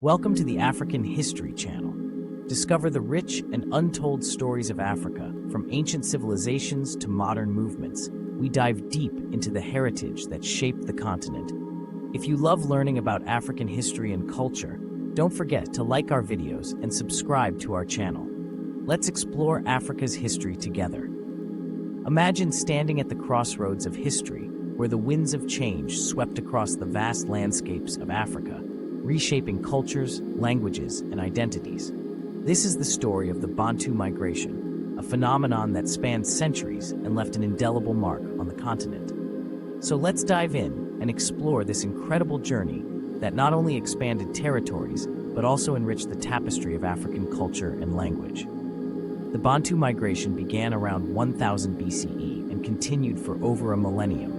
Welcome to the African History Channel. Discover the rich and untold stories of Africa, from ancient civilizations to modern movements. We dive deep into the heritage that shaped the continent. If you love learning about African history and culture, don't forget to like our videos and subscribe to our channel. Let's explore Africa's history together. Imagine standing at the crossroads of history, where the winds of change swept across the vast landscapes of Africa, reshaping cultures, languages, and identities. This is the story of the Bantu Migration, a phenomenon that spanned centuries and left an indelible mark on the continent. So let's dive in and explore this incredible journey that not only expanded territories, but also enriched the tapestry of African culture and language. The Bantu Migration began around 1000 BCE and continued for over a millennium.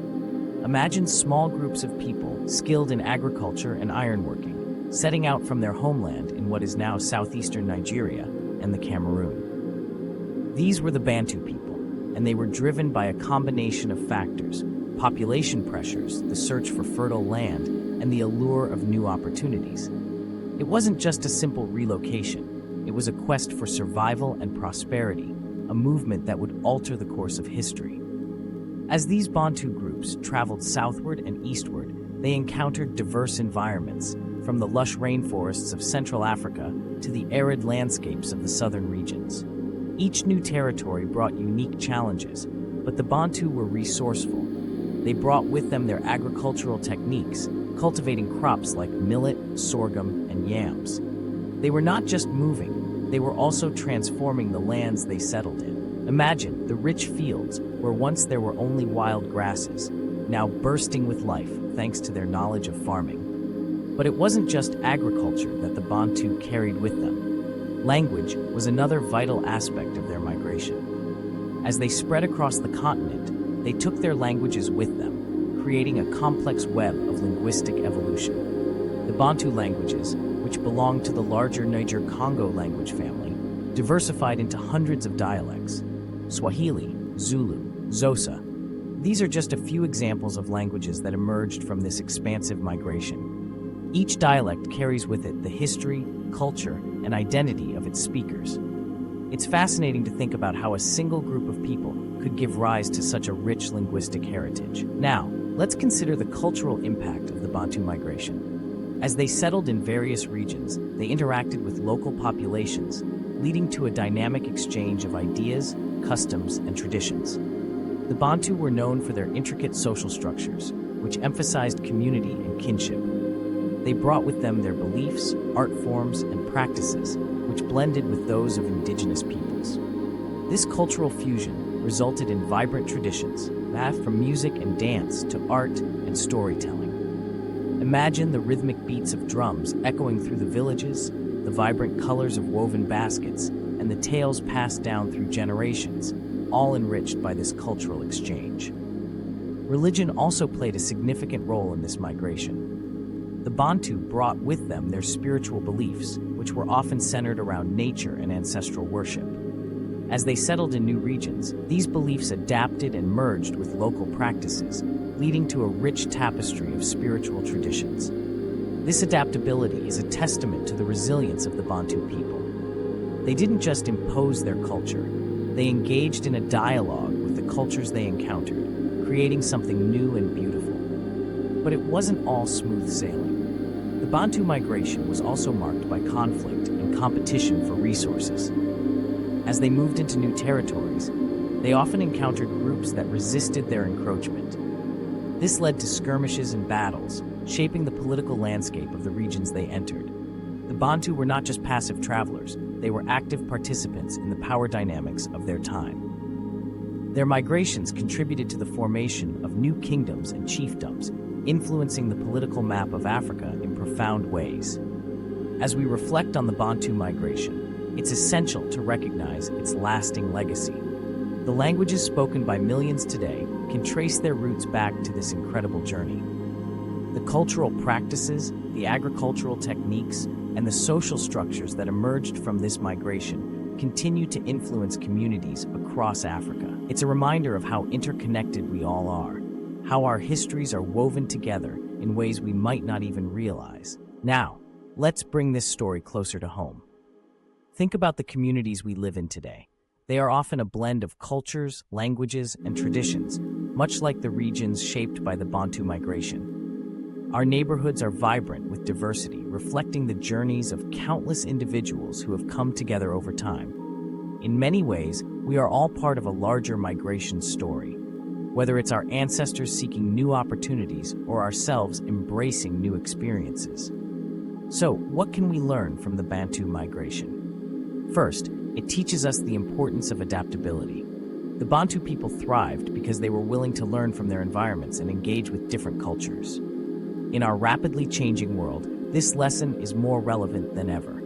Imagine small groups of people skilled in agriculture and ironworking, setting out from their homeland in what is now southeastern Nigeria and the Cameroon. These were the Bantu people, and they were driven by a combination of factors: population pressures, the search for fertile land, and the allure of new opportunities. It wasn't just a simple relocation, it was a quest for survival and prosperity, a movement that would alter the course of history. As these Bantu groups traveled southward and eastward, they encountered diverse environments, from the lush rainforests of Central Africa to the arid landscapes of the southern regions. Each new territory brought unique challenges, but the Bantu were resourceful. They brought with them their agricultural techniques, cultivating crops like millet, sorghum, and yams. They were not just moving, they were also transforming the lands they settled in. Imagine the rich fields where once there were only wild grasses, now bursting with life thanks to their knowledge of farming. But it wasn't just agriculture that the Bantu carried with them. Language was another vital aspect of their migration. As they spread across the continent, they took their languages with them, creating a complex web of linguistic evolution. The Bantu languages, which belonged to the larger Niger-Congo language family, diversified into hundreds of dialects: Swahili, Zulu, Xhosa. These are just a few examples of languages that emerged from this expansive migration. Each dialect carries with it the history, culture, and identity of its speakers. It's fascinating to think about how a single group of people could give rise to such a rich linguistic heritage. Now, let's consider the cultural impact of the Bantu migration. As they settled in various regions, they interacted with local populations, leading to a dynamic exchange of ideas, customs, and traditions. The Bantu were known for their intricate social structures, which emphasized community and kinship. They brought with them their beliefs, art forms, and practices, which blended with those of indigenous peoples. This cultural fusion resulted in vibrant traditions, from music and dance to art and storytelling. Imagine the rhythmic beats of drums echoing through the villages, the vibrant colors of woven baskets, and the tales passed down through generations, all enriched by this cultural exchange. Religion also played a significant role in this migration. The Bantu brought with them their spiritual beliefs, which were often centered around nature and ancestral worship. As they settled in new regions, these beliefs adapted and merged with local practices, leading to a rich tapestry of spiritual traditions. This adaptability is a testament to the resilience of the Bantu people. They didn't just impose their culture, they engaged in a dialogue with the cultures they encountered, creating something new and beautiful. But it wasn't all smooth sailing. The Bantu migration was also marked by conflict and competition for resources. As they moved into new territories, they often encountered groups that resisted their encroachment. This led to skirmishes and battles, shaping the political landscape of the regions they entered. The Bantu were not just passive travelers, they were active participants in the power dynamics of their time. Their migrations contributed to the formation of new kingdoms and chiefdoms, influencing the political map of Africa in profound ways. As we reflect on the Bantu migration, it's essential to recognize its lasting legacy. The languages spoken by millions today can trace their roots back to this incredible journey. The cultural practices, the agricultural techniques, and the social structures that emerged from this migration continue to influence communities across Africa. It's a reminder of how interconnected we all are, how our histories are woven together in ways we might not even realize. Now, let's bring this story closer to home. Think about the communities we live in today. They are often a blend of cultures, languages, and traditions, much like the regions shaped by the Bantu migration. Our neighborhoods are vibrant with diversity, reflecting the journeys of countless individuals who have come together over time. In many ways, we are all part of a larger migration story, whether it's our ancestors seeking new opportunities or ourselves embracing new experiences. So, what can we learn from the Bantu migration? First, it teaches us the importance of adaptability. The Bantu people thrived because they were willing to learn from their environments and engage with different cultures. In our rapidly changing world, this lesson is more relevant than ever.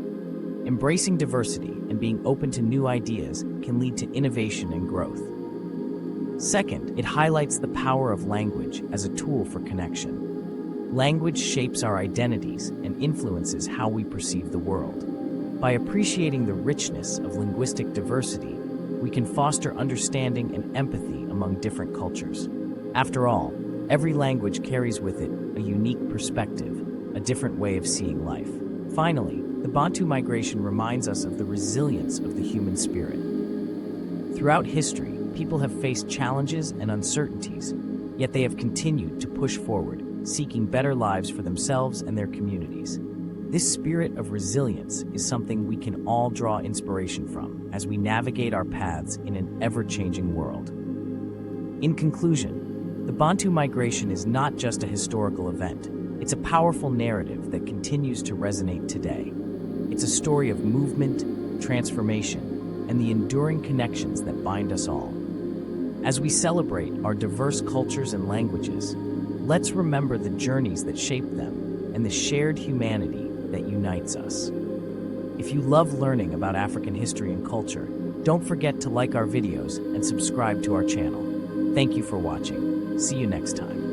Embracing diversity and being open to new ideas can lead to innovation and growth. Second, it highlights the power of language as a tool for connection. Language shapes our identities and influences how we perceive the world. By appreciating the richness of linguistic diversity, we can foster understanding and empathy among different cultures. After all, every language carries with it a unique perspective, a different way of seeing life. Finally, the Bantu migration reminds us of the resilience of the human spirit. Throughout history, people have faced challenges and uncertainties, yet they have continued to push forward, seeking better lives for themselves and their communities. This spirit of resilience is something we can all draw inspiration from as we navigate our paths in an ever-changing world. In conclusion, the Bantu migration is not just a historical event. It's a powerful narrative that continues to resonate today. It's a story of movement, transformation, and the enduring connections that bind us all. As we celebrate our diverse cultures and languages, let's remember the journeys that shaped them and the shared humanity that unites us. If you love learning about African history and culture, don't forget to like our videos and subscribe to our channel. Thank you for watching. See you next time.